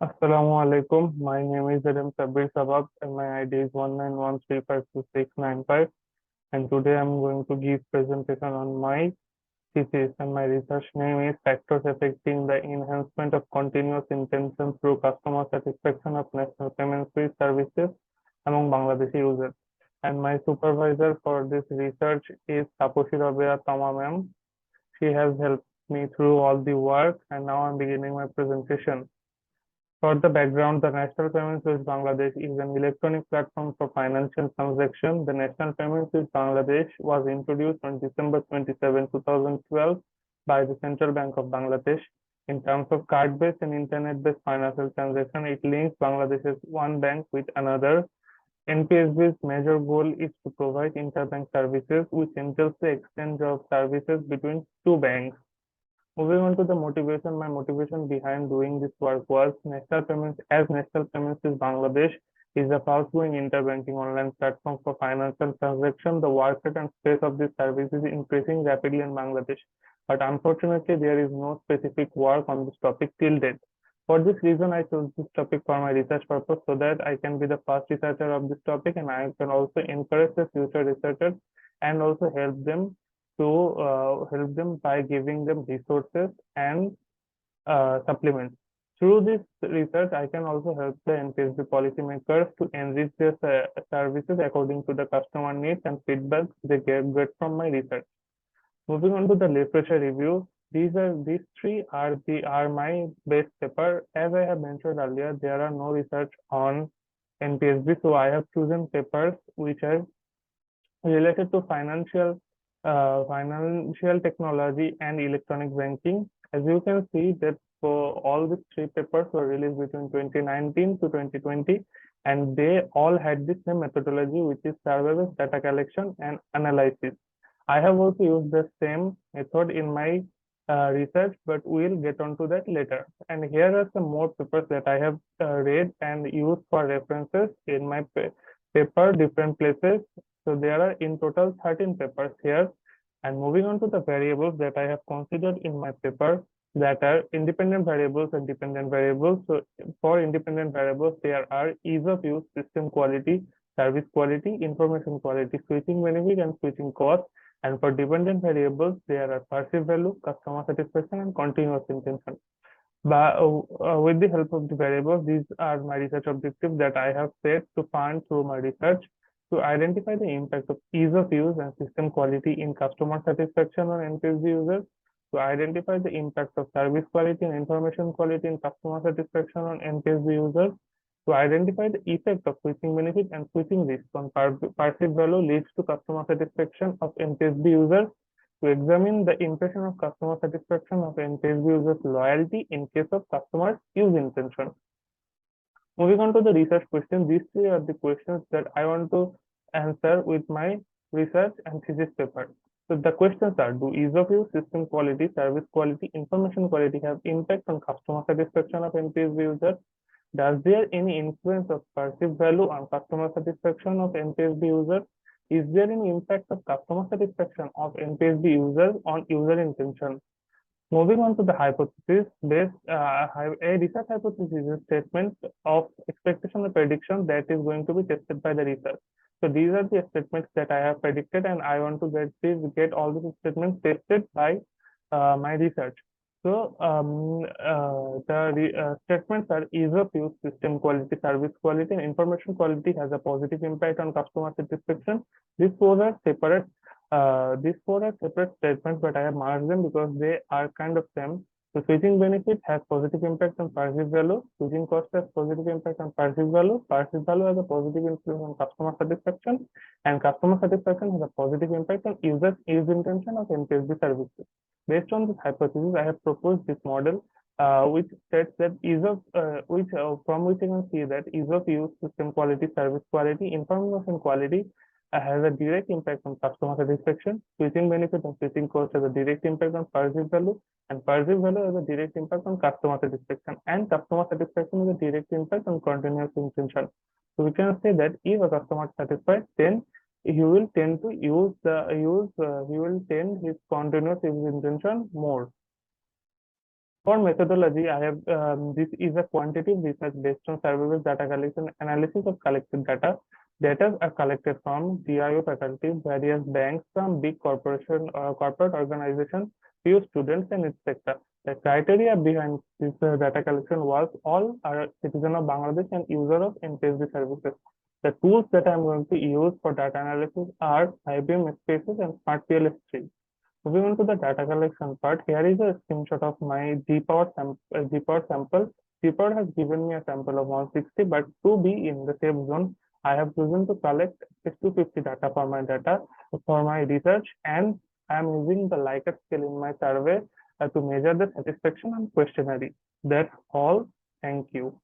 Assalamu alaikum. My name is Adam Sabir Sabab and my ID is 191352695. And today I'm going to give presentation on my thesis, and my research name is Factors Affecting the Enhancement of Continuous Intention Through Customer Satisfaction of National Payment Suite Services among Bangladeshi users. And my supervisor for this research is Taposhi Rabia Tama ma'am. She has helped me through all the work, and now I'm beginning my presentation. For the background, the National Payments Suite Bangladesh is an electronic platform for financial transactions. The National Payments Suite Bangladesh was introduced on December 27, 2012 by the Central Bank of Bangladesh. In terms of card-based and internet-based financial transaction, it links Bangladesh's one bank with another. NPSB's major goal is to provide interbank services, which entails the exchange of services between two banks. Moving on to the motivation, my motivation behind doing this work was National Payments is Bangladesh is a fast-growing interbanking online platform for financial transactions. The market and space of this service is increasing rapidly in Bangladesh, but unfortunately, there is no specific work on this topic till date. For this reason, I chose this topic for my research purpose so that I can be the first researcher of this topic, and I can also encourage the future researchers and also help them by giving them resources and supplements. Through this research, I can also help the NPSB policymakers to enrich their services according to the customer needs and feedback they get from my research. Moving on to the literature review, these three are my best paper. As I have mentioned earlier, there are no research on NPSB, so I have chosen papers which are related to financial technology and electronic banking. As you can see that for all these three papers were released between 2019 to 2020, and they all had the same methodology, which is surveillance data collection and analysis. I have also used the same method in my research, but we'll get onto that later. And here are some more papers that I have read and used for references in my paper, different places. So there are in total 13 papers here. And moving on to the variables that I have considered in my paper, that are independent variables and dependent variables. So for independent variables, there are ease of use, system quality, service quality, information quality, switching benefit, and switching cost. And for dependent variables, there are perceived value, customer satisfaction, and continuous intention. With the help of the variables, these are my research objectives that I have set to find through my research to identify the impact of ease of use and system quality in customer satisfaction on NPSB users, to identify the impact of service quality and information quality in customer satisfaction on NPSB users, to identify the effect of switching benefit and switching risk on perceived value leads to customer satisfaction of NPSB users, to examine the impression of customer satisfaction of NPSB users' loyalty in case of customers' use intention. Moving on to the research question, these three are the questions that I want to answer with my research and thesis paper. So the questions are: do ease of use, system quality, service quality, information quality have impact on customer satisfaction of NPSB users? Does there any influence of perceived value on customer satisfaction of NPSB users? Is there any impact of customer satisfaction of NPSB users on user intention? Moving on to the hypothesis, a research hypothesis is a statement of expectation or prediction that is going to be tested by the research. So these are the statements that I have predicted, and I want to get all these statements tested by my research. So the statements are: ease of use, system quality, service quality, and information quality has a positive impact on customer satisfaction. These four are separate. These four are separate statements, but I have merged them because they are kind of same. So switching benefit has positive impact on perceived value. Switching cost has positive impact on perceived value. Perceived value has a positive influence on customer satisfaction, and customer satisfaction has a positive impact on users' use intention of NPSB services. Based on this hypothesis, I have proposed this model, which states that from which you can see that ease of use, system quality, service quality, information quality has a direct impact on customer satisfaction. Switching benefit and switching cost has a direct impact on perceived value, and perceived value has a direct impact on customer satisfaction, and customer satisfaction has a direct impact on continuous intention. So we can say that if a customer is satisfied, then he will tend to he will tend his continuous use intention more. For methodology, I have this is a quantitative research based on survey-based data collection analysis of collected data. Data are collected from GIO faculty, various banks, from big corporation, corporate organizations, few students, and etc. The criteria behind this data collection was all are citizen of Bangladesh and user of NPSD services. The tools that I'm going to use for data analysis are IBM Spaces and SmartPLS3. Moving on to the data collection part, here is a screenshot of my GPower sample. GPower has given me a sample of 160, but to be in the safe zone, I have chosen to collect 250 data for my research, and I am using the Likert scale in my survey to measure the satisfaction and questionnaire. That's all. Thank you.